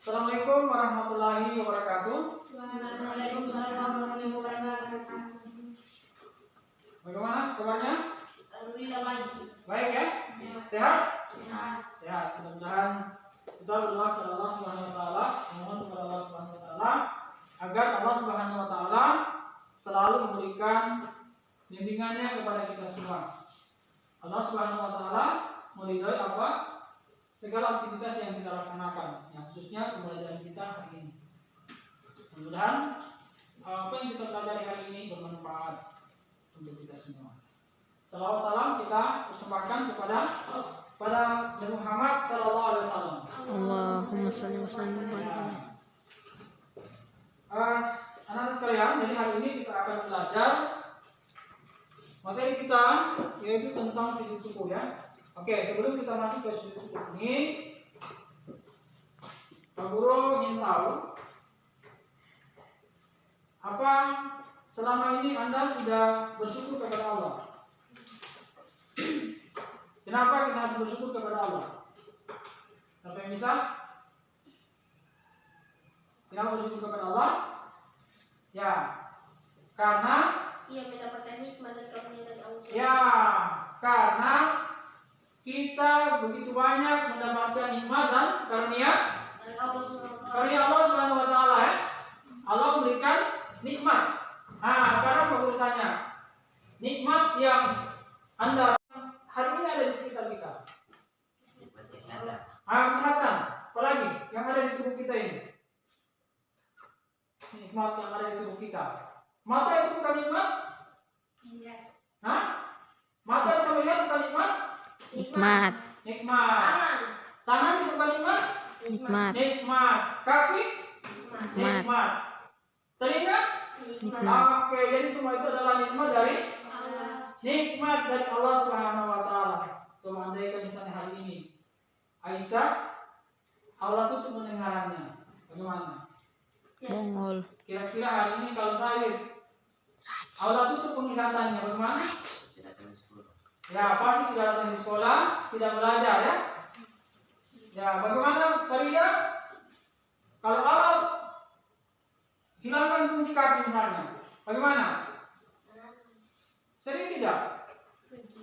Assalamualaikum warahmatullahi wabarakatuh. Waalaikumsalam warahmatullahi wabarakatuh. Bagaimana kabarnya? Alhamdulillah baik. Baik ya? Sehat? Sehat. Sehat. Mudah-mudahan kita berdoa kepada Allah Subhanahu wa taala, mohon kepada Allah Subhanahu wa taala agar Allah Subhanahu wa taala selalu memberikan bimbingannya kepada kita semua. Allah Subhanahu wa taala meridhai apa? Segala aktivitas yang kita laksanakan, yang khususnya pembelajaran kita hari ini. Mudah-mudahan apa yang kita pelajari hari ini bermanfaat untuk kita semua. Salawat salam kita persembahkan kepada Nabi Muhammad sallallahu alaihi wasallam. Allahumma shalli wa sallim wa barik. Anak-anak sekalian, jadi hari ini kita akan belajar materi kita yaitu tentang sujud syukur ya. Oke, sebelum kita masuk ke sujud syukur ini, Pak Guru ingin tahu apa selama ini Anda sudah bersyukur kepada Allah? Kenapa kita harus bersyukur kepada Allah? Siapa yang bisa? Kenapa bersyukur kepada Allah? Ya, karena Ia mendapatkan nikmat dan karunia dari Allah. ya, karena kita begitu banyak mendapatkan nikmat dan karunia Dari Allah Subhanahu wa taala. karunia Allah Subhanahu wa taala ya. Allah memberikan nikmat. Nah, sekarang Pak Guru tanya, nikmat yang Anda hari ini ada di sekitar kita. Kesehatan. Apalagi yang ada di tubuh kita ini. Nikmat yang ada di tubuh kita. Mata itu bukan nikmat? Iya. Hah? Mata bisa melihat bukan nikmat? Nikmat. Nikmat. Tangan. Tangan bisa bukan nikmat? Nikmat. Nikmat. Kaki? Nikmat. Nikmat. Telinga? Nikmat. Oke, jadi semua itu adalah nikmat dari Allah. nikmat dari Allah Subhanahu wa taala. Coba andaikan misalnya hari ini Aisyah Allah tutup pendengarannya. Bagaimana? Bongol. Kira-kira hari ini kalau Said Allah tutup penglihatannya bagaimana? Ya, pasti tidak datang di sekolah, tidak belajar ya. Ya, bagaimana Farida? Kalau Allah hilangkan fungsi kaki misalnya, bagaimana? Sedih tidak?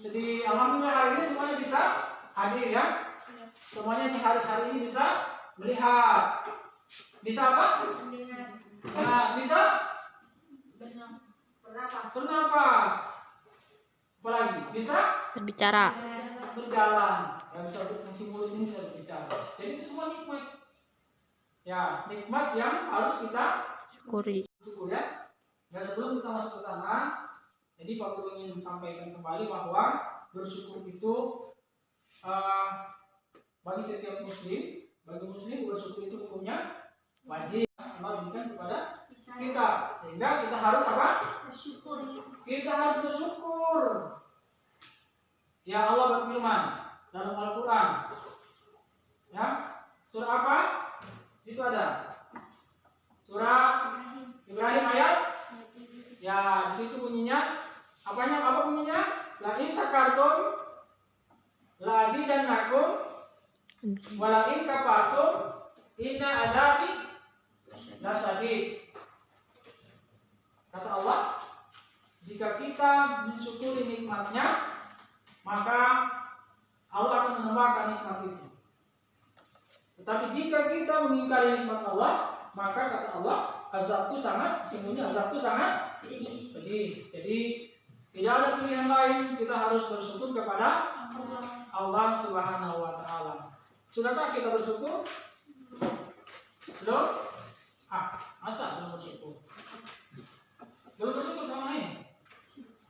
Jadi alhamdulillah hari ini semuanya bisa hadir ya. Semuanya di hari-hari ini bisa melihat. Bisa apa? Nah, bisa bernapas. Apalagi? Bisa Berbicara. berjalan. Ya, bisa untuk fungsi mulut ini bisa berbicara. Jadi itu semua nikmat. Ya, nikmat yang harus kita Syukuri. syukur ya. Dan sebelum kita masuk ke sana, jadi Pak Guru ingin sampaikan kembali bahwa bersyukur itu bagi setiap muslim, bersyukur itu hukumnya wajib. Allah berikan kepada kita, sehingga kita harus apa? Bersyukur. Kita harus bersyukur. Ya, Allah berfirman dalam Al-Quran. Ya, surah apa? Itu ada. Surah Ibrahim ayat. Ya, di situ bunyinya. Apa bunyinya? La in syakartum la azidannakum wa la in kafartum inna azabi lasyadid. Kata Allah, jika kita mensyukuri nikmatnya, maka Allah akan menambahkan nikmat itu. Tetapi jika kita mengingkari nikmat Allah, maka kata Allah, sesungguhnya azabku sangat pedih. Jadi tidak ada pilihan lain, kita harus bersyukur kepada Allah Subhanahu wa taala. Sudahkah kita bersyukur? Belum? Masa belum bersyukur? Belum bersyukur sama ini.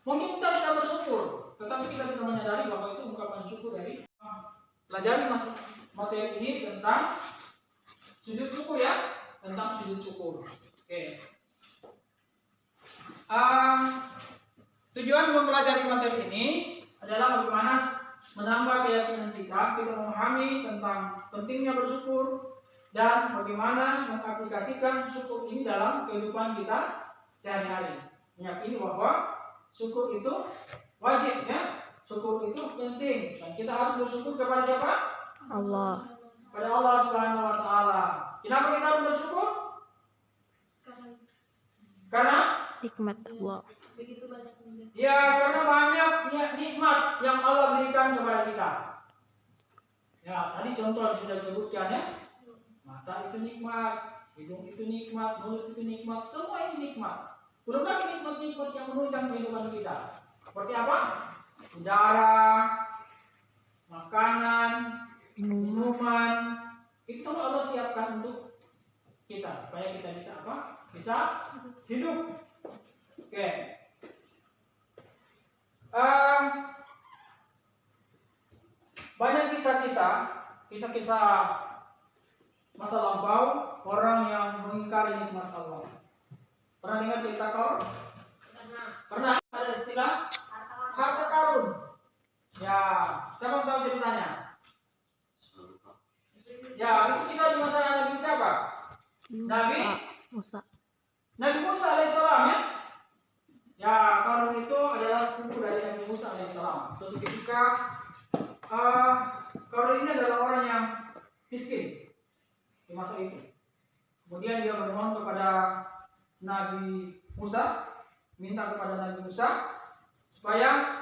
Mungkin kita sudah bersyukur, tetapi kita tidak menyadari bahwa itu ungkapan syukur dari pelajari materi ini tentang sujud syukur ya, tentang sujud syukur. Oke. Tujuan mempelajari materi ini adalah bagaimana menambah keyakinan kita memahami tentang pentingnya bersyukur dan bagaimana mengaplikasikan syukur ini dalam kehidupan kita sehari-hari. Meyakini bahwa syukur itu wajib ya, syukur itu penting dan kita harus bersyukur kepada siapa? Allah. Pada Allah Subhanahu wa taala. Kenapa kita harus bersyukur? Karena Karena Nikmat Allah. begitu banyak nikmat. ya karena banyak nikmat yang Allah berikan kepada kita. Ya, tadi contoh sudah disebutkan ya. Mata itu nikmat, hidung itu nikmat, mulut itu nikmat, semua ini nikmat. Belum lagi nikmat-nikmat yang menunjang kehidupan kita. Seperti apa? Udara, makanan, minuman, itu semua Allah siapkan untuk kita supaya kita bisa apa? Bisa hidup. Oke. Banyak kisah-kisah masa lampau orang yang mengingkari nikmat Allah. Pernah dengar cerita Korun? Pernah ada istilah harta karun. Ya, siapa tahu ceritanya? Ya, itu kisah di masa Nabi siapa? Nabi Musa. Nabi Musa alaihissalam ya. Ya, Karun itu adalah sepupu dari Nabi Musa alaihissalam. Suatu ketika Karun ini adalah orang yang miskin di masa itu. Kemudian dia bermohon kepada Nabi Musa, minta kepada Nabi Musa supaya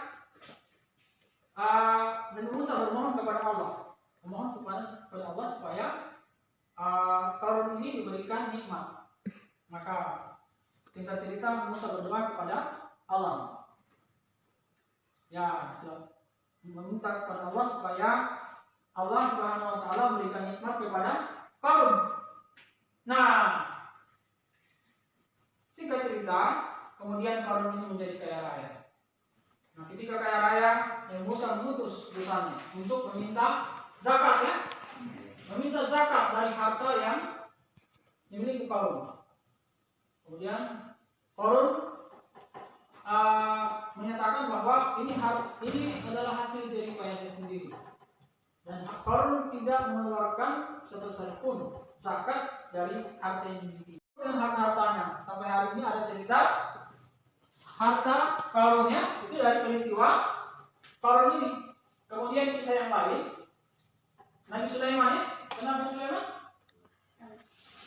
Nabi Musa bermohon kepada Allah, memohon kepada Allah supaya Karun ini diberikan nikmat. Maka singkat cerita Musa berdoa kepada Allah. Ya, meminta kepada Allah supaya Allah Subhanahu wa taala memberikan nikmat kepada Karun. Nah, singkat cerita, kemudian Karun ini menjadi kaya raya. Nah, ketika kaya raya, Nabi Musa mengutus utusannya untuk meminta zakat ya. Meminta zakat dari harta yang dimiliki Karun. Kemudian Karun menyatakan bahwa ini adalah hasil dari upaya saya sendiri. Dan Karun tidak mengeluarkan sebesar pun zakat dari harta yang dimiliki. Dan harta-hartanya sampai hari ini ada cerita harta Karunnya itu dari peristiwa Karun ini. Kemudian kisah yang lain Nabi Sulaiman ya. Kenapa Nabi Sulaiman?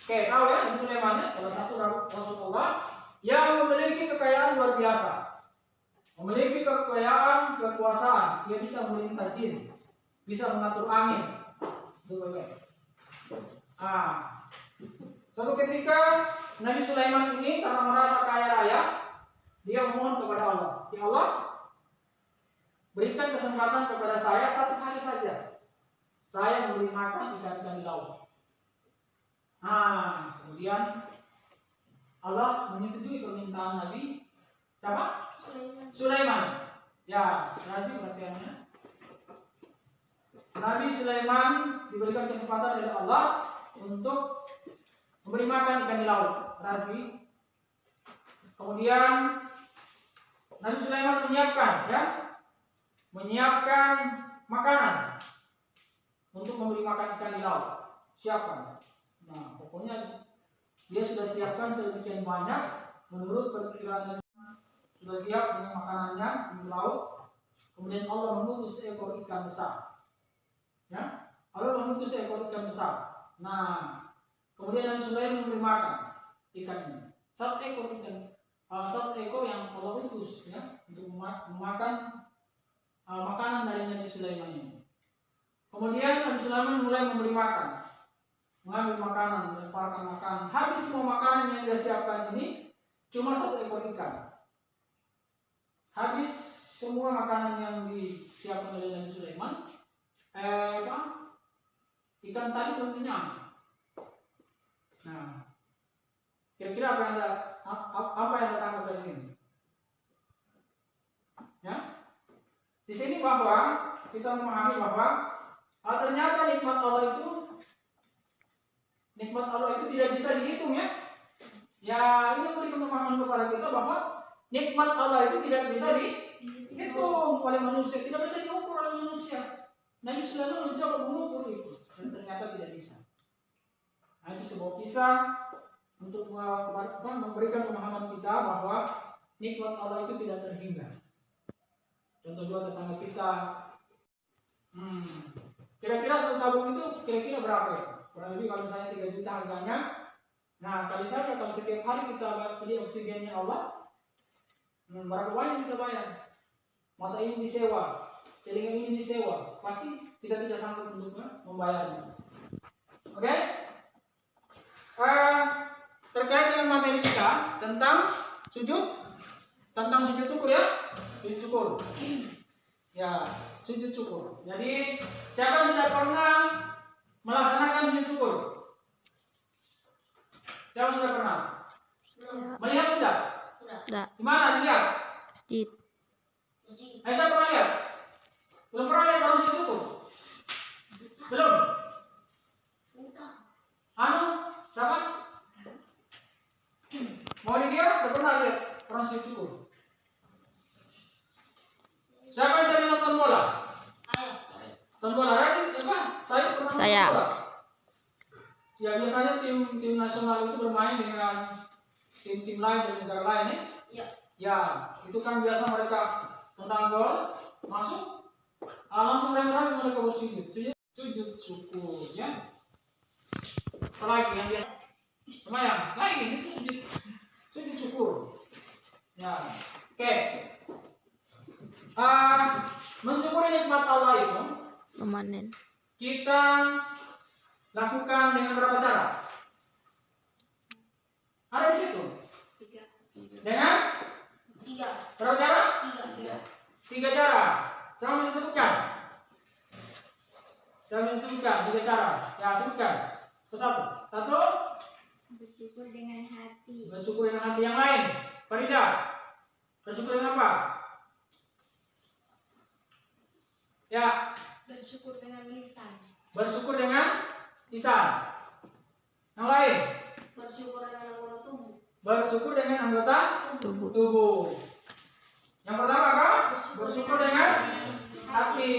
Oke, tahu ya Nabi Sulaiman ya, salah satu Rasulullah yang memiliki kekayaan luar biasa. Memiliki kekayaan, kekuasaan, dia bisa memerintah jin, bisa mengatur angin. Suatu ketika Nabi Sulaiman ini karena merasa kaya raya, dia memohon kepada Allah, ya Allah, berikan kesempatan kepada saya 1 hari saja, saya memberi makan ikan-ikan di laut. Kemudian Allah menyetujui permintaan Nabi siapa? Sulaiman. Ya, berhasil perhatiannya. Nabi Sulaiman diberikan kesempatan oleh Allah untuk memberi makan ikan di laut. Berhasil. Kemudian Nabi Sulaiman menyiapkan makanan untuk memberi makan ikan di laut. Siapkan. Nah, pokoknya dia sudah siapkan sedemikian banyak menurut perkiraan sudah siap dengan makanannya di laut. Kemudian Allah mengutus seekor ikan besar. Ya, Allah mengutus seekor ikan besar. Nah, kemudian Nabi Sulaiman memberi makan ikan ini. 1 ekor ikan, 1 ekor yang Allah utus ya untuk memakan makanan dari Nabi Sulaiman ini. Kemudian Nabi Sulaiman mulai memberi makan. Mengambil makanan, melemparkan makanan. Habis semua makanan yang dia siapkan ini cuma 1 ekor ikan. Habis semua makanan yang disiapkan oleh Nabi Sulaiman, ikan tadi belum kenyang. Nah, kira-kira apa yang anda tangkap dari sini? Ya, di sini bahwa kita memahami bahwa ternyata nikmat Allah itu tidak bisa dihitung ya. Ya, ini memberi pemahaman kepada kita bahwa nikmat Allah itu tidak bisa dihitung oleh manusia, tidak bisa diukur oleh manusia. Nabi Sulaiman mencoba mengukur itu dan ternyata tidak bisa. Nah, itu sebuah kisah untuk memberikan pemahaman kita bahwa nikmat Allah itu tidak terhingga. Contoh 2 tetangga kita. Kira-kira 1 tabung itu kira-kira berapa ya? Kurang lebih kalau misalnya 3 juta harganya, nah kali saja kalau setiap hari kita beli oksigennya Allah, berapa banyak kita bayar? Mata ini disewa, telinga ini disewa, pasti kita tidak sanggup untuk membayarnya. Oke? Terkait dengan materi kita tentang sujud syukur ya, sujud syukur. Ya, sujud syukur. Jadi siapa yang sudah pernah melaksanakan sujud syukur? Siapa sudah pernah? Melihat sudah? Tidak. Di mana dilihat? Masjid. Aisyah pernah lihat? Belum pernah lihat orang sujud syukur? Belum? Siapa? Mau dia? Sudah pernah lihat orang sujud syukur? Siapa yang sering nonton bola? Nonton bola, Saya pernah nonton Saya. bola. Ya biasanya tim nasional itu bermain dengan tim lain dari negara lain ya. Ya, itu kan biasa mereka tendang gol, masuk, langsung rame-rame mereka bersujud. Sujud syukur ya. Apalagi yang biasa semayang, lagi itu sujud syukur. Ya, oke. Mensyukuri nikmat Allah itu Memanen. kita lakukan dengan berapa cara? Ada di situ. Dengan 3. berapa cara? 3. 3 cara. Saya bisa sebutkan. 3 cara. Ya, sebutkan. Satu. Bersyukur dengan hati. Bersyukur dengan hati. Yang lain. Farida. Bersyukur dengan apa? Ya. Bersyukur dengan lisan. Bersyukur dengan lisan. Yang lain. Bersyukur dengan anggota tubuh. Bersyukur dengan anggota Tubuh. tubuh. Yang pertama apa? Bersyukur dengan hati.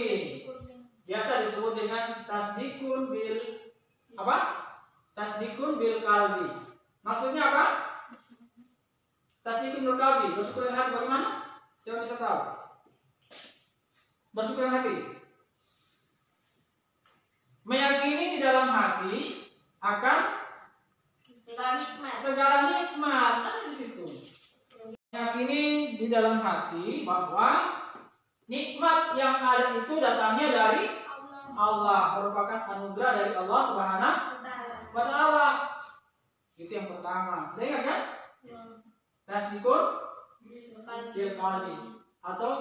Biasa disebut dengan tasdikun bil apa? Tasdikun bil kalbi. Maksudnya apa? Tasdikun bil kalbi. Bersyukur dengan hati bagaimana? Siapa bisa tahu? Bersyukur dengan hati. Meyakini di dalam hati akan segala nikmat ada di situ. Meyakini di dalam hati bahwa nikmat yang ada itu datangnya dari Allah, merupakan anugerah dari Allah Subhanahu wa Ta'ala. Itu yang pertama. Udah ingat kan? Tasdikun bil qalbi atau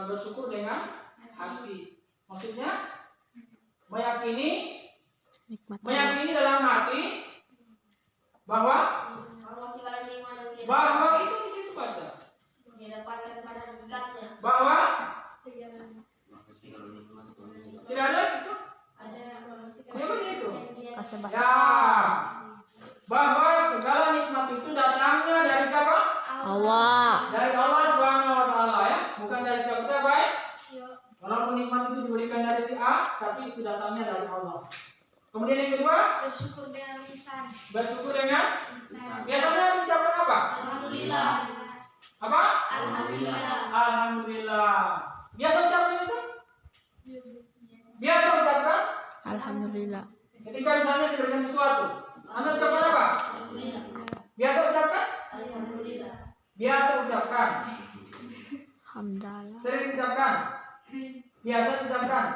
bersyukur dengan hati. Maksudnya meyakini dalam hati bahwa itu di situ baca. Bahwa tidak ada itu. Baca itu. Ya. Bahwa segala nikmat itu datangnya dari siapa? Allah. Dari Allah Subhanahu wa Ta'ala ya, bukan dari siapa-siapa ya. Walaupun nikmat itu diberikan dari si A, tapi itu datangnya dari Allah. Kemudian yang kedua, Bersyukur dengan lisan. bersyukur dengan Lisan. biasanya diucapkan apa? Alhamdulillah. Apa? Alhamdulillah. Alhamdulillah. Biasa ucapkan itu? Biasa ucapkan? Alhamdulillah. Ketika misalnya diberikan sesuatu, Anda ucapkan apa? Alhamdulillah. Biasa ucapkan? Alhamdulillah. Biasa ucapkan. Hamdalah. Sering ucapkan? Biasa ucapkan?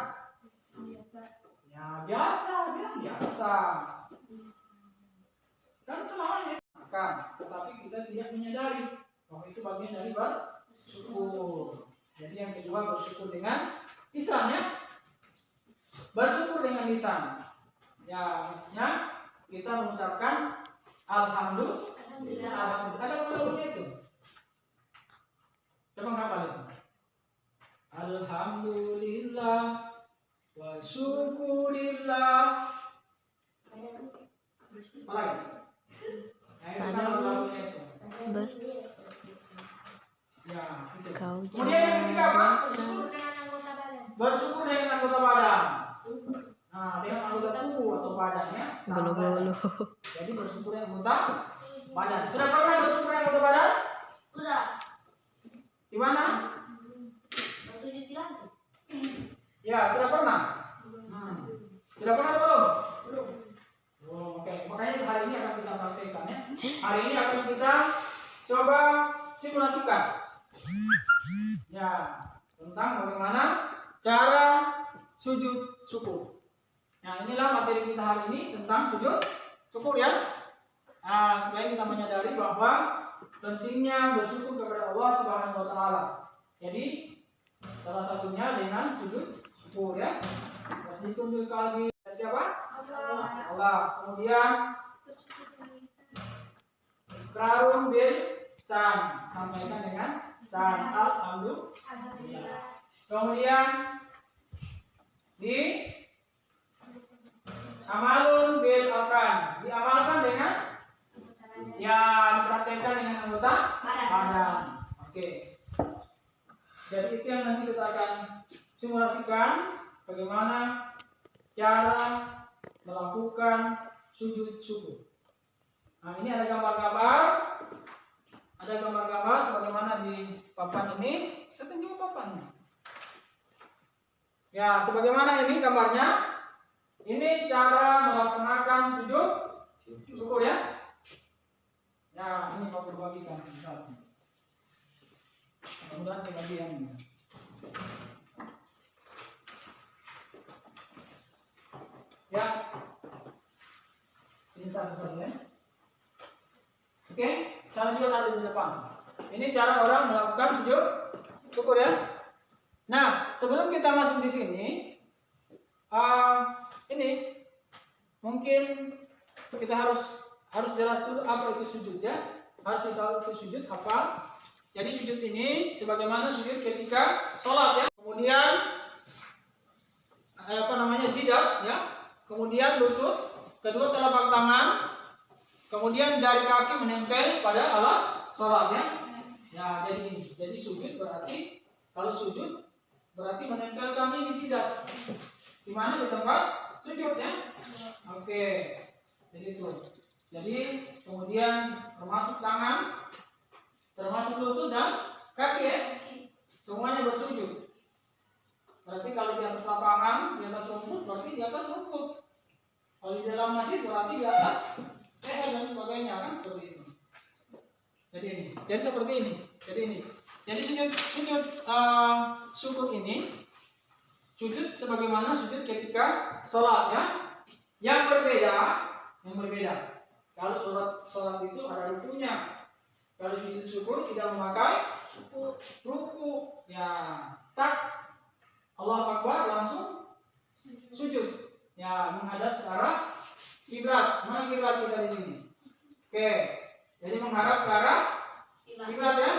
Ya biasa, bilang biasa. Kan semuanya akan, tetapi kita tidak menyadari bahwa itu bagian dari bersyukur. Jadi yang kedua bersyukur dengan lisan ya. Bersyukur dengan lisan. Ya maksudnya kita mengucapkan alhamdulillah. Ada ulangnya itu. Siapa ngapal itu? Alhamdulillah wa syukurillah. Apa lagi? Nah, itu kan lagunya itu. Ya, itu. Kau Kemudian yang ketiga apa? Bersyukur dengan anggota badan. Bersyukur dengan anggota badan. Nah, dengan anggota tubuh atau badan ya. Gulu-gulu. Jadi bersyukur dengan anggota badan. Sudah pernah bersyukur dengan anggota badan? Sudah. Di mana? Maksudnya di lantai. Ya, sudah pernah. Dilakukan atau belum? Belum. Oh, oke. Makanya hari ini akan kita praktekkan ya. Hari ini akan kita coba simulasikan. Ya, tentang bagaimana cara sujud syukur. Nah, inilah materi kita hari ini tentang sujud syukur ya. Nah, supaya kita menyadari bahwa pentingnya bersyukur kepada Allah Subhanahu wa taala. Jadi, salah satunya dengan sujud syukur ya. Tasbihun bil qalbi. Siapa? Allah. Kemudian iqrarun bil san. Sampaikan dengan san. Alhamdulillah. Kemudian di amalun bil arkan. Diamalkan dengan ya dipraktekkan dengan anggota badan. Oke. Jadi itu yang nanti kita akan simulasikan bagaimana cara melakukan sujud syukur. Nah, ini ada gambar-gambar. Ada gambar-gambar sebagaimana di papan ini. Saya tunjuk papannya. Ya, sebagaimana ini gambarnya. Ini cara melaksanakan sujud syukur ya. Ya, ini Pak berbagikan. Mudah-mudahan kebagian. Ya, ini satu-satu ya. Oke, cara juga ada di depan. Ini cara orang melakukan sujud syukur ya. Nah, sebelum kita masuk di sini, ini mungkin kita harus jelas dulu apa itu sujud ya. Harus tahu itu sujud apa. Jadi sujud ini sebagaimana sujud ketika sholat ya. Kemudian jidat ya. Kemudian lutut, kedua telapak tangan, kemudian jari kaki menempel pada alas sholat ya. Ya, jadi sujud berarti kalau sujud berarti menempelkan ini jidat. Di mana di tempat sujud ya. Oke. Jadi itu. Jadi kemudian termasuk tangan, termasuk lutut dan kaki ya. Semuanya bersujud. Berarti kalau di atas lapangan, di atas rumput berarti di atas rumput. Kalau di dalam masjid berarti di atas leher dan sebagainya kan seperti itu. Jadi ini. Jadi seperti ini. Jadi sujud syukur ini sujud sebagaimana sujud ketika sholat ya. Yang berbeda. Kalau sholat itu ada rukunya. Kalau sujud syukur tidak memakai ruku. Ya, tak Allah Akbar langsung sujud. Ya, menghadap ke arah kiblat. Mana kiblat kita di sini? Oke. Jadi menghadap ke arah kiblat ya.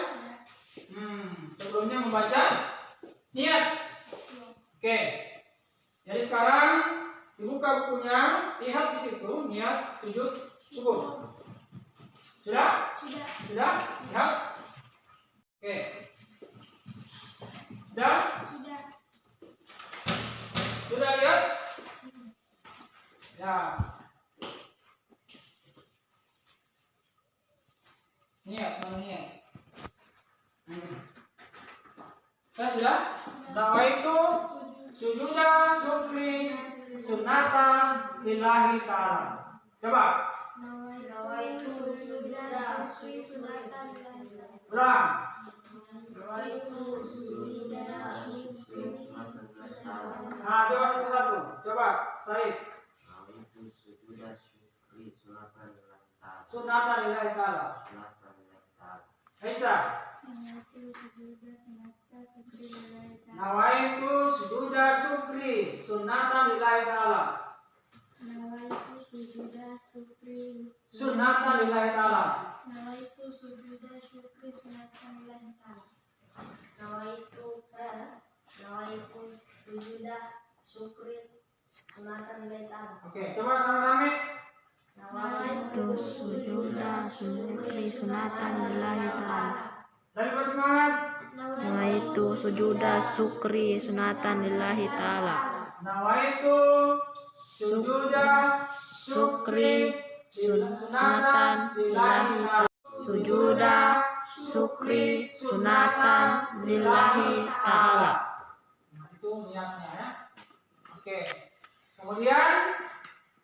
Sebelumnya membaca niat. Oke. Jadi sekarang dibuka bukunya, lihat di situ niat sujud syukur. Sudah? Sudah? Lihat. Oke. Sudah lihat? Ya. Niat. Sudah? Nawaitu sujuda syukri sunatan lillahi ta'ala. Coba. Nawaitu sujuda syukri sunatan lillahi ta'ala. Ulang. Nawaitu sujuda syukri sunatan lillahi ta'ala. Nah, coba satu-satu. Coba, Said. Sunatan lillahi ta'ala. Aisyah. Nawaitu sujuda syukri sunatan lillahi ta'ala. Nawaitu sujuda syukri Sunatan lillahi ta'ala. Nawaitu sujuda syukri sunatan lillahi ta'ala. Nawaitu sujuda syukri sunatan lillahi ta'ala. Oke, coba rame-rame. Nawaitu sujuda syukri sunatan lillahi ta'ala. Lagi bersemangat. Nawaitu sujuda syukri sunatan lillahi ta'ala. Nawaitu sujuda syukri sunatan lillahi ta'ala. Sujuda syukri sunatan lillahi ta'ala. Nah, itu niatnya ya. Oke. Kemudian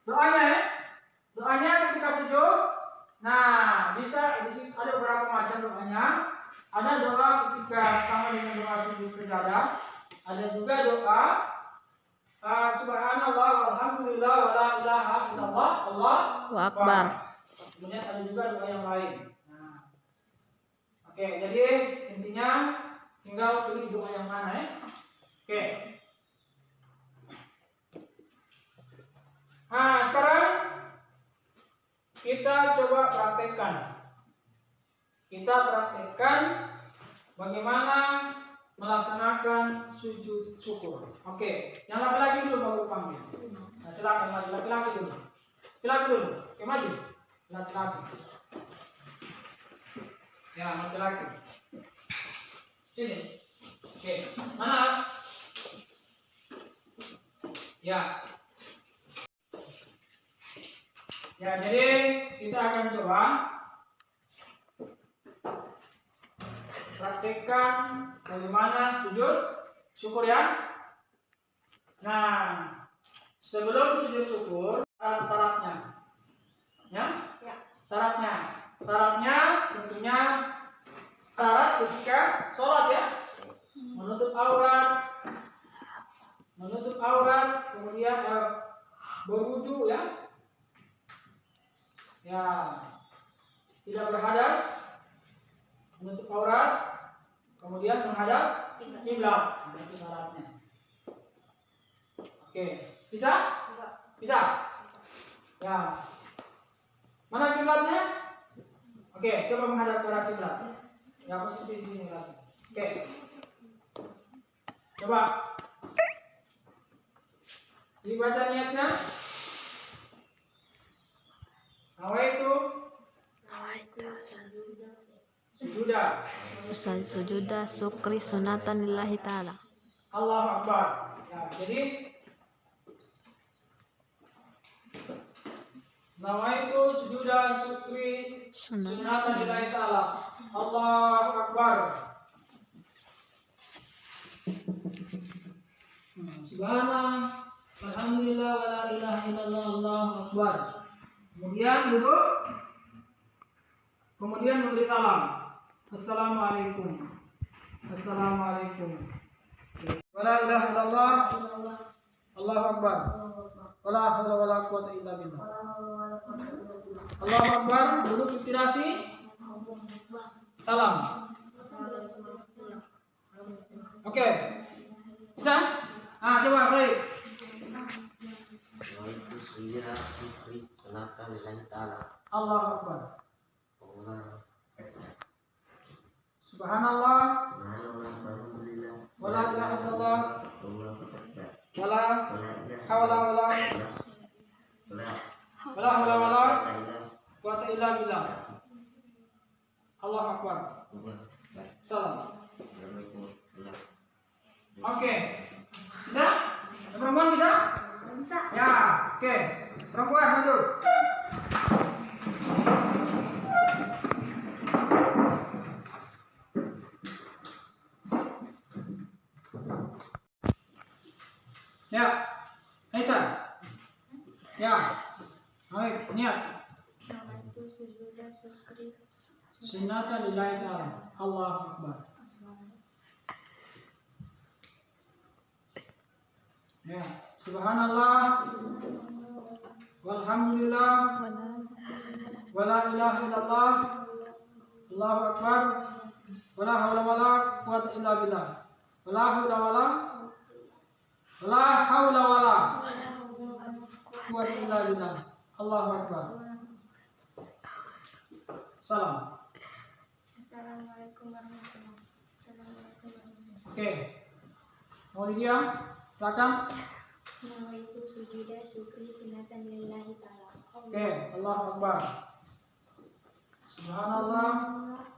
doanya ya. Doanya ketika sujud. Nah, bisa di sini ada beberapa macam doanya. Ada doa ketika sama dengan doa sujud sejadah. Ada juga doa subhanallah walhamdulillah wala ilaha illallah Allahu Akbar. Kemudian ada juga doa yang lain. Nah, oke, jadi intinya tinggal pilih doa yang mana ya. Oke. Nah, sekarang kita coba praktekkan. Kita praktekkan bagaimana melaksanakan sujud syukur. Oke, yang laki-laki dulu baru panggil. Nah, silakan maju laki-laki dulu. Laki-laki dulu. Oke, maju. Laki-laki. Ya, laki-laki. Sini. Oke, mana? Ya. Ya, jadi kita akan coba praktekkan bagaimana sujud syukur ya. Nah, sebelum sujud syukur syaratnya, ya? Syaratnya tentunya syarat ketika sholat ya, menutup aurat, kemudian berwudu ya, tidak berhadas, menutup aurat, kemudian menghadap kiblat. Itu syaratnya. Oke, bisa? Ya. Mana kiblatnya? Oke, coba menghadap ke arah kiblat. Ya, posisi di sini lagi. Oke. Coba. Dibaca niatnya. Nawaitu sujuda syukri sunatan lillahi ta'ala. Allahu Akbar. Ya, jadi nawaitu sujuda syukri sunatan lillahi ta'ala. Allahu Akbar. Subhanallah, alhamdulillah, wala ilaha illallah, Allahu Akbar. Kemudian duduk. Kemudian memberi salam. Assalamualaikum. Wala ilaha illallah, Allahu Akbar. Wala haula wala quwwata illa billah. Allahu Akbar, duduk intirasi. Salam. Oke. Bisa? Ah, coba Said. Allahu Akbar. Subhanallah. Wala ilaha illallah. Wala haula wala quwwata illa billah. Allahu Akbar. Salam. Oke. Bisa? Perempuan bisa? Bisa. Ya, oke. Perempuan maju. Ya, Aisyah. Ya, baik, niat. Nawaitu sujuda syukri Sunnatan lillahi ta'ala. Allahu Akbar. Ya, subhanallah. Walhamdulillah. Wala ilaha illallah. Allahu Akbar. Wala haula wala quwwata illa billah. Wala haula wala quwwata illa billah. Allahu Akbar. Salam. Assalamualaikum warahmatullahi wabarakatuh. Oke. Mau dia? Silakan. Nawaitu sujuda syukri sunatan lillahi ta'ala. Oke, Allahu Akbar. Subhanallah.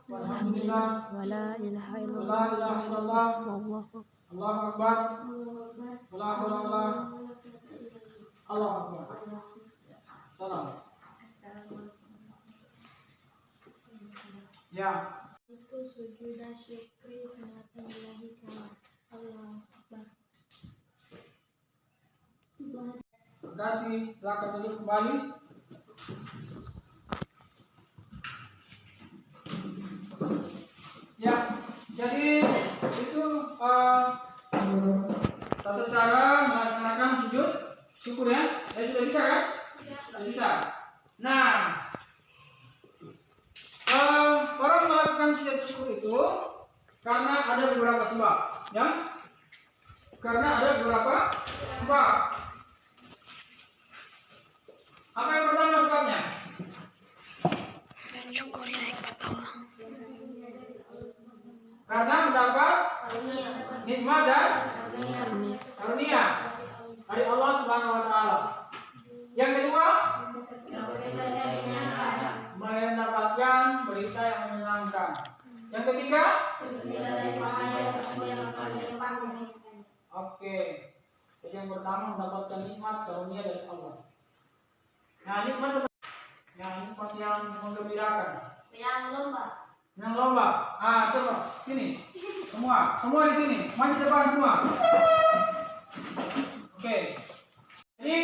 Walhamdulillah. Wala ilaha Wala ilaha illallah. illallah. Allahu Akbar. Wala haula wala. Allahu Akbar. Salam. Ya. Itu sujuda syukri sunatan lillahi ta'ala. Allahu Akbar. kasih. Silakan duduk kembali. Ya, jadi itu tata cara melaksanakan sujud syukur ya. Sudah bisa kan? Sudah bisa. Nah, orang melakukan sujud syukur itu karena ada beberapa sebab, ya. Karena ada beberapa sebab. Apa yang pertama sebabnya? Karena mendapat nikmat dan karunia dari Allah Subhanahu wa taala. Yang kedua, mendapatkan berita yang menyenangkan. Yang ketiga, oke. Jadi yang pertama mendapatkan nikmat karunia dari Allah. Nah, nikmat yang menggembirakan. Menang lomba. Coba sini. Semua di sini. Maju depan semua. Oke. Jadi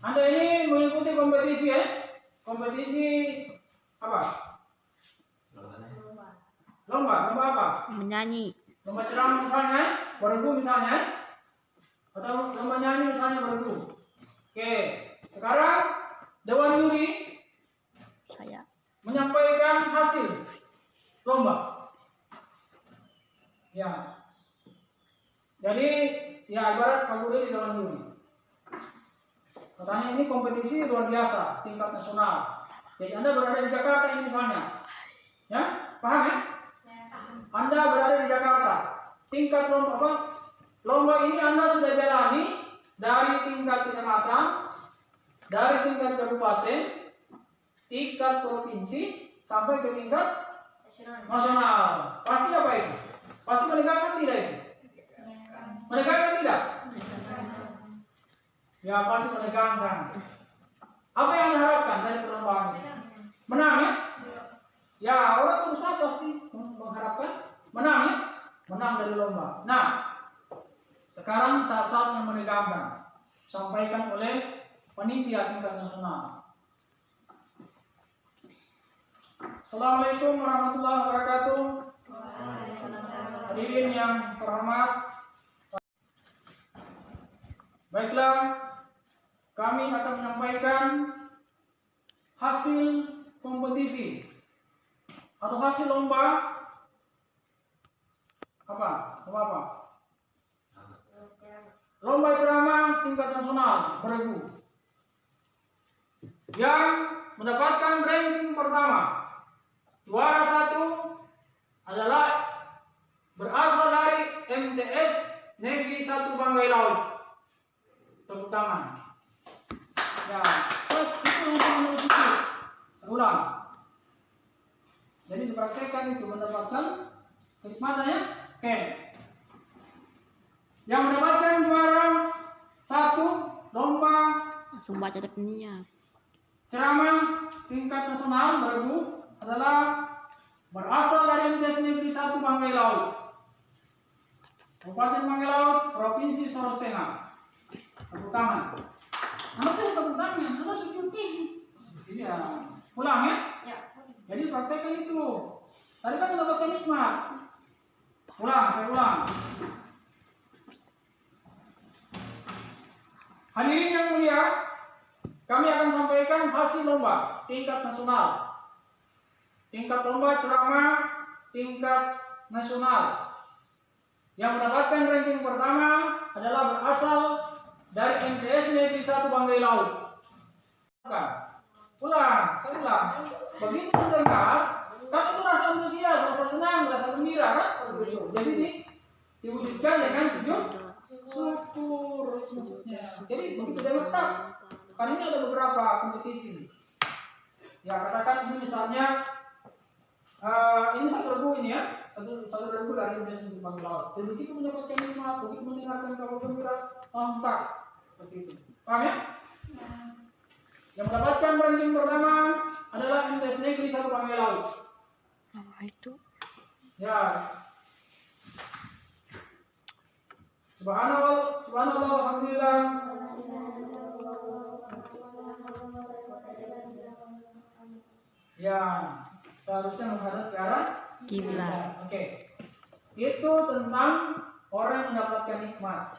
Anda ini mengikuti kompetisi ya? Kompetisi apa? Lomba apa? Menyanyi. Lomba ceramah misalnya, bergu misalnya, atau lomba nyanyi misalnya bergu. Oke. Sekarang Dewan Juri Saya. menyampaikan hasil lomba. Ya. Jadi ya ibarat Pak Guru di Dewan Juri. Katanya ini kompetisi luar biasa tingkat nasional. Jadi Anda berada di Jakarta ini misalnya, ya paham ya? Anda berada di Jakarta. Tingkat lomba apa? Lomba ini Anda sudah jalani dari tingkat kecamatan, dari tingkat kabupaten, tingkat provinsi, sampai ke tingkat nasional. Pasti apa itu? Pasti menegakkan tidak itu? Menegakkan tidak? Ya pasti menegangkan. Apa yang diharapkan dari perlombaan ini? Menang ya? Ya orang berusaha pasti mengharapkan menang ya? Menang dari lomba. Nah, sekarang saat-saat yang menegangkan sampaikan oleh panitia tingkat nasional. Assalamualaikum warahmatullahi wabarakatuh. Hadirin yang terhormat. Baiklah, kami akan menyampaikan hasil kompetisi atau hasil lomba apa? Lomba ceramah tingkat nasional bergu yang mendapatkan ranking pertama. Juara 1 adalah berasal dari MTS Negeri 1 Banggai Laut. Tepuk tangan. Ya, itu untuk saya ulang. Jadi dipraktekkan itu mendapatkan kenikmatannya. Oke. Yang mendapatkan juara 1 lomba Langsung baca depannya. ceramah tingkat nasional bergu adalah berasal dari MTS Negeri 1 Banggai Laut, Kabupaten Banggai Laut, Provinsi Sulawesi Tengah. Tepuk tangan. Anda tuh tepuk tangan, Anda sujud nih. Iya. Pulang ya? Ya. Jadi praktekkan itu. Tadi kan mendapatkan nikmat. Saya ulang. Hadirin yang mulia, kami akan sampaikan hasil lomba tingkat nasional. Tingkat lomba ceramah tingkat nasional. Yang mendapatkan ranking pertama adalah berasal dari MTS Negeri 1 Banggai Laut. Saya ulang. Begitu mendengar, kan itu rasa antusias, rasa senang, rasa gembira kan? Jadi diwujudkan dengan sujud syukur. Jadi begitu dia letak. Kan ini ada beberapa kompetisi. Ya katakan ini misalnya ini satu regu ini ya, satu regu dari MTS Negeri Banggai Laut. Dan begitu mendapatkan nikmat, begitu mendengarkan kabar gembira, mantap. Seperti itu. Paham ya? Yang mendapatkan ranking pertama adalah MTS Negeri 1 Banggai Laut. Apa itu? Ya. Subhanallah, alhamdulillah. Ya, seharusnya menghadap ke arah Kiblat. Oke. Itu tentang orang yang mendapatkan nikmat.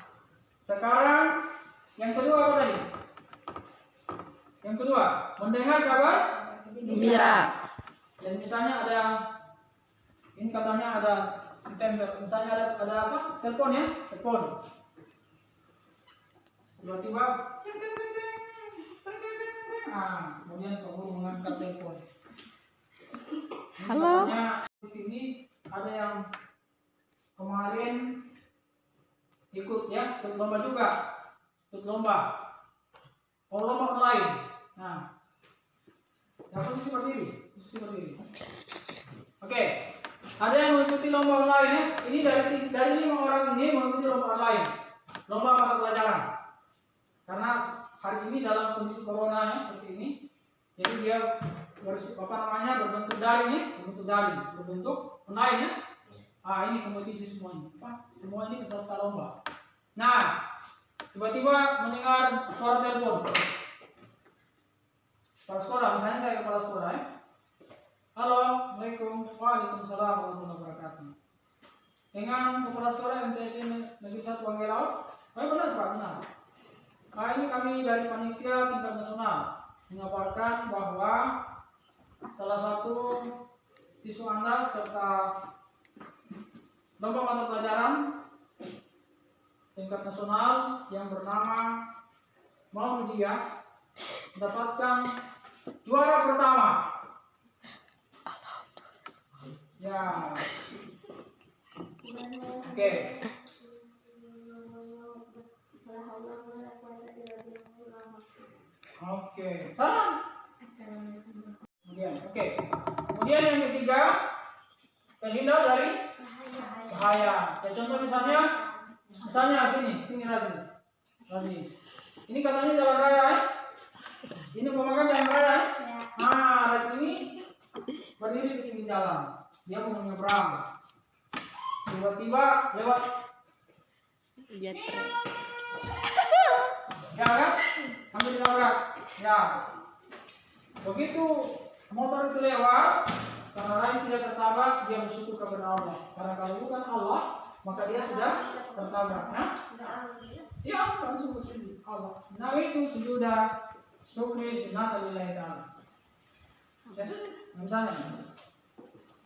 Sekarang yang kedua apa tadi? Yang kedua, mendengar kabar Gembira. Dan misalnya ada ini katanya ada misalnya ada apa? Telepon ya, telepon. Tiba-tiba kemudian kamu mengangkat telepon. Halo. Katanya di sini ada yang kemarin ikut lomba juga, ikut lomba. Lomba online. Nah, yang seperti ini. Oke, ada yang mengikuti lomba online ya. Ini dari 5 orang ini mengikuti lomba online, lomba mata pelajaran. Karena hari ini dalam kondisi corona ya seperti ini, jadi dia berbentuk daring, berbentuk online ya. Ini kompetisi semuanya. Semua ini peserta lomba. Nah, tiba-tiba mendengar suara telepon. Kepala sekolah, misalnya saya kepala sekolah ya. Halo, Assalamualaikum. Waalaikumsalam warahmatullahi wabarakatuh. Dengan kepala sekolah MTS Negeri 1 Banggelau. Benar Pak, benar. Ini kami dari panitia tingkat nasional mengabarkan bahwa salah satu siswa Anda serta lomba mata pelajaran tingkat nasional yang bernama Muhammadiyah mendapatkan juara pertama. Ya. Oke. Oke. Salam. Kemudian yang ketiga, terhindar dari bahaya. Ya, contoh misalnya sini Razi. Ini katanya jalan raya ya? Ini pemakan jalan raya ya? Razi ini berdiri di pinggir jalan. Dia mau menyeberang. Tiba-tiba lewat Jet train. ya kan? Sambil ditabrak. Ya. Begitu motor itu lewat, karena lain tidak tertabrak, dia bersyukur kepada Allah. Karena kalau bukan Allah, maka dia sudah tertabrak. Ya, langsung bersujud Allah. Nah itu sujudah syukri sunnah lillahi ta'ala. Ya sudah, misalnya.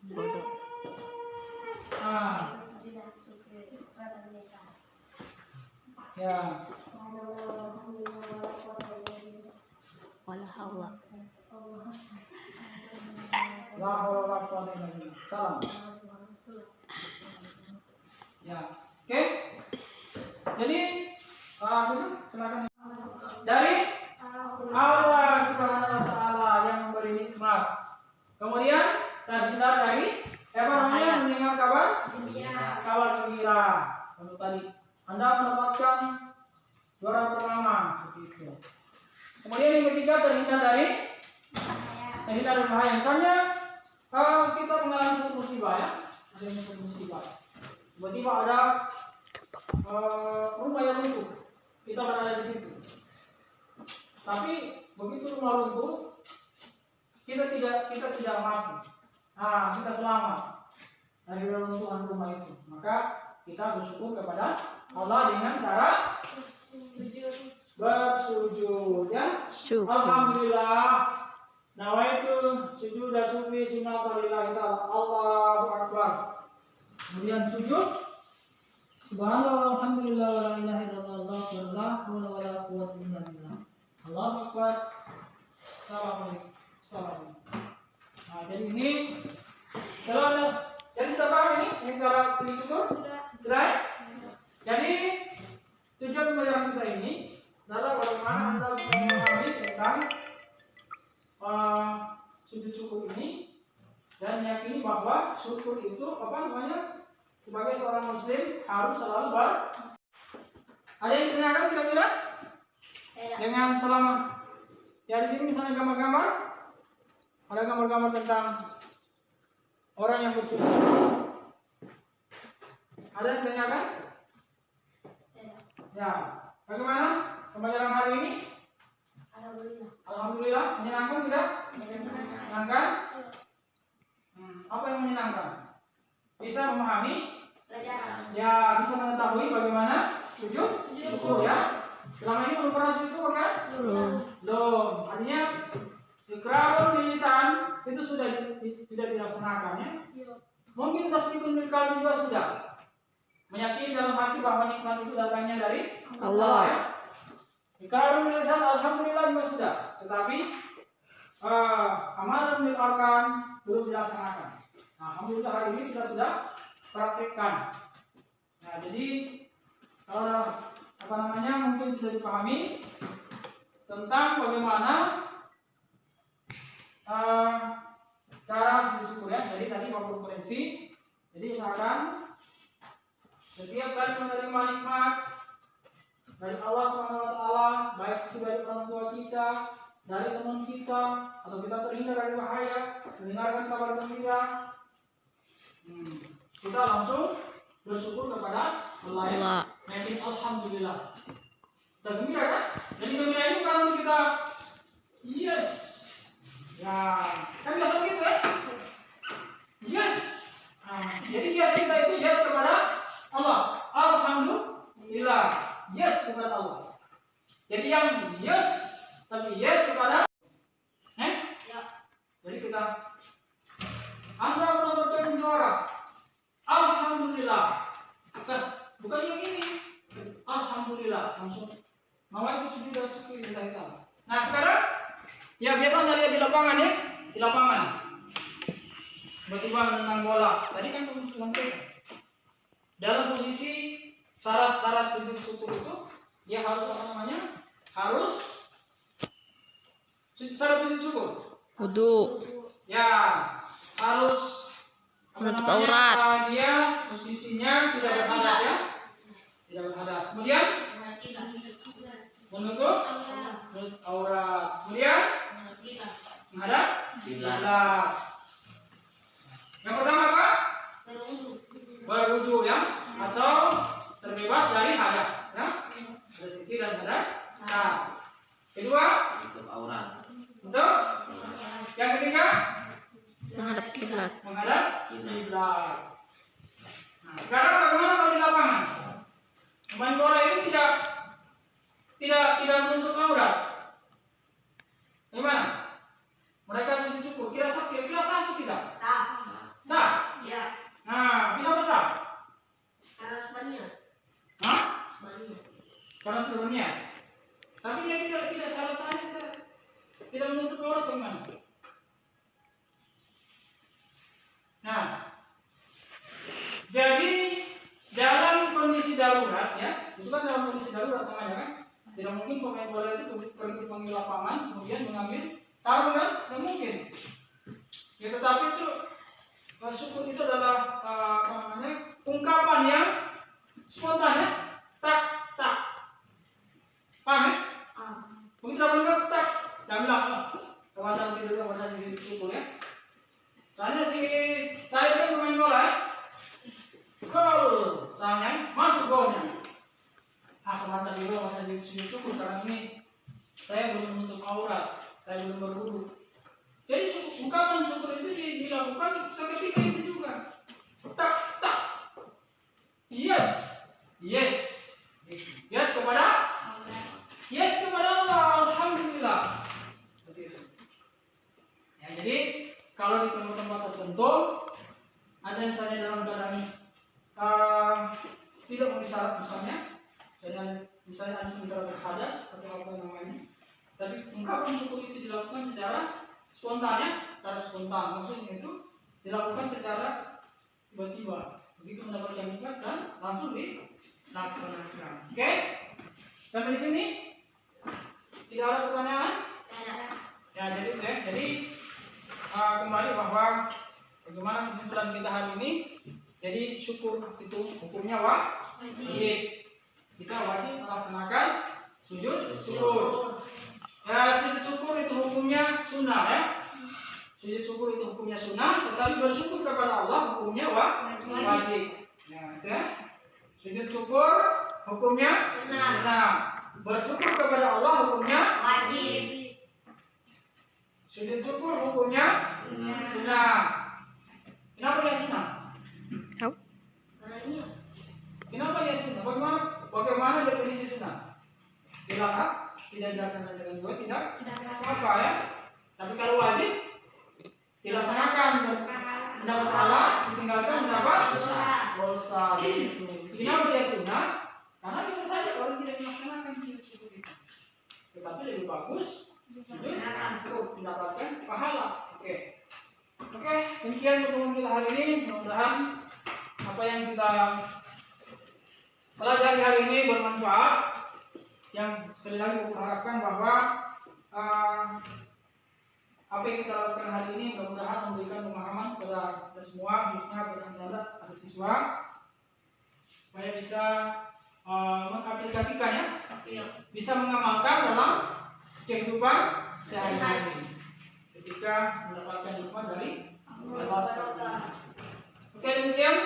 Bodoh. Ya. Wala haula. La haula wala quwwata illa billah. Salam. Ya. Oke. Jadi silakan. Dari Allah Subhanahu wa taala yang memberi nikmat. Kemudian terhindar dari mendengar kabar gembira. Kalau tadi Anda mendapatkan juara pertama seperti itu. Kemudian yang ketiga terhindar dari bahaya. Misalnya kita mengalami suatu musibah ya, ada suatu musibah. Tiba-tiba ada rumah yang runtuh, kita berada di situ. Tapi begitu rumah runtuh, kita tidak mati. Kita selamat dari runtuhan rumah itu. Maka kita bersyukur kepada Allah dengan cara bersujud ya. Syukur. Alhamdulillah. Nawaitu sujud syukri sunnah lillahi ta'ala. Allahu akbar. Kemudian sujud. Subhanallah walhamdulillah wa la ilaha illallah wa la haula wa la quwwata illa billah. Allahu akbar. Assalamualaikum. Nah, jadi ini jadi sudah paham ini yang cara sujud syukur? Sudah? Jadi tujuan pembelajaran kita ini adalah bagaimana Anda bisa memahami tentang sujud syukur ini dan meyakini bahwa syukur itu sebagai seorang muslim harus selalu ada yang ditanyakan kira-kira dengan selama ya di sini misalnya gambar-gambar, ada gambar-gambar tentang orang yang bersyukur. Ada yang ditanyakan? Ya, bagaimana pembelajaran hari ini? Alhamdulillah, menyenangkan tidak? menyenangkan? Apa yang menyenangkan? Bisa memahami? Ya, bisa mengetahui bagaimana sujud syukur ya. Selama ini belum pernah sujud syukur kan? Belum. Artinya iqrarul bil lisan itu sudah dilaksanakan ya. Mungkin tasdiqul bil qalbi juga sudah. Meyakini dalam hati bahwa nikmat itu datangnya dari Allah ya. Iqrarul bil lisan alhamdulillah juga sudah. Tetapi amalan bil arkan belum dilaksanakan. Nah, alhamdulillah hari ini kita sudah praktekkan. Nah, jadi mungkin sudah dipahami tentang bagaimana cara sujud syukur ya. Jadi tadi mau konferensi. Jadi usahakan setiap kali menerima nikmat dari Allah SWT, baik itu dari orang tua kita, dari teman kita, atau kita terhindar dari bahaya, mendengarkan kabar gembira, kita langsung bersyukur kepada Allah. Menjadi alhamdulillah. Kita gembira kan? Jadi gembira ini kalau kita yes. Ya, kan biasa begitu ya? Yes. Nah, jadi yes kita itu yes kepada Allah. Alhamdulillah. Yes kepada Allah. Jadi yang yes tapi yes kepada Jadi kita Anda mendapatkan juara. Alhamdulillah. Bukan yang ini. Alhamdulillah. Langsung. Mama itu sudah syukur lillahi ta'ala. Nah sekarang, ya biasa Anda lihat di lapangan ya. Di lapangan. Tiba-tiba menendang bola. Tadi kan kamu sudah sampaikan. Dalam posisi syarat-syarat sujud syukur itu, dia harus harus syarat sujud syukur. Wudu. Ya, harus menutup aurat. Dia posisinya tidak berhadas ya. Tidak berhadas. Kemudian menutup aurat. Kemudian menghadap kiblat. Yang pertama apa? Berwudu ya, atau terbebas dari hadas ya. Hadas kecil dan hadas besar. Kedua, menutup aurat. Untuk yang ketiga, Menghadap kiblat. Menghadap kiblat. Nah, sekarang bagaimana kalau di lapangan? Pemain bola ini tidak menutup aurat. Bagaimana? Mereka sujud syukur. Kira sah atau tidak? Sah. Ya. Nah, kenapa sah? Karena sebenarnya. Hah? Karena sebenarnya. Tapi dia tidak syarat tidak menutup aurat bagaimana? Nah, jadi dalam kondisi darurat ya, itu kan dalam kondisi darurat namanya kan, tidak mungkin pemain bola itu pergi dipanggil lapangan kemudian mengambil sarung kan, tidak mungkin. Ya tetapi itu syukur itu adalah ungkapan yang spontan ya, tak, paham ya? Begitu dalam tak, jangan bilang kemasan tidur kemasan jadi syukur ya. Soalnya saya kan pemain bola ya. Gol, soalnya masuk golnya. Semata dulu masa di syukur karena ini saya belum menutup aurat, saya belum berwudu. Jadi ungkapan syukur itu dilakukan seketika itu juga. Tak. Yes kepada Allah. Alhamdulillah. Ya, jadi kalau di tempat-tempat tertentu ada misalnya dalam keadaan tidak memenuhi syarat misalnya ada sementara berhadas atau apa namanya, tapi ungkapan syukur itu dilakukan secara spontan ya, secara spontan maksudnya itu dilakukan secara tiba-tiba begitu mendapatkan nikmat dan langsung dilaksanakan. Oke? Sampai di sini tidak ada pertanyaan? Ya jadi kembali bahwa bagaimana kesimpulan kita hari ini. Jadi syukur itu hukumnya wajib. Kita wajib melaksanakan sujud syukur. Ya, sujud syukur itu hukumnya sunnah ya. Sujud syukur itu hukumnya sunnah, tetapi bersyukur kepada Allah hukumnya wajib. Ya. Sujud syukur hukumnya sunnah. Bersyukur kepada Allah hukumnya wajib. Sujud syukur hukumnya sunnah. Kenapa dia sunnah? Tahu? Kenapa dia sunnah? Bagaimana definisi sunnah? Dilaksanakan, tidak dilaksanakan juga tidak apa ya? Tapi kalau wajib dilaksanakan, mendapat pahala, ditinggalkan mendapat dosa. Gitu. Kenapa dia sunnah? Karena bisa saja orang tidak melaksanakan sujud syukur itu. Tetapi lebih bagus sujud syukur mendapatkan pahala. Oke, demikian pertemuan kita hari ini. Mudah-mudahan apa yang kita pelajari hari ini bermanfaat. Yang sekali lagi aku harapkan bahwa apa yang kita lakukan hari ini mudah-mudahan memberikan pemahaman kepada kita semua, khususnya kepada anak siswa, supaya bisa mengaplikasikannya, bisa mengamalkan dalam kehidupan sehari-hari ketika mendapatkan hikmah dari Allah SWT. Oke, demikian.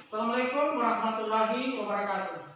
Assalamualaikum warahmatullahi wabarakatuh.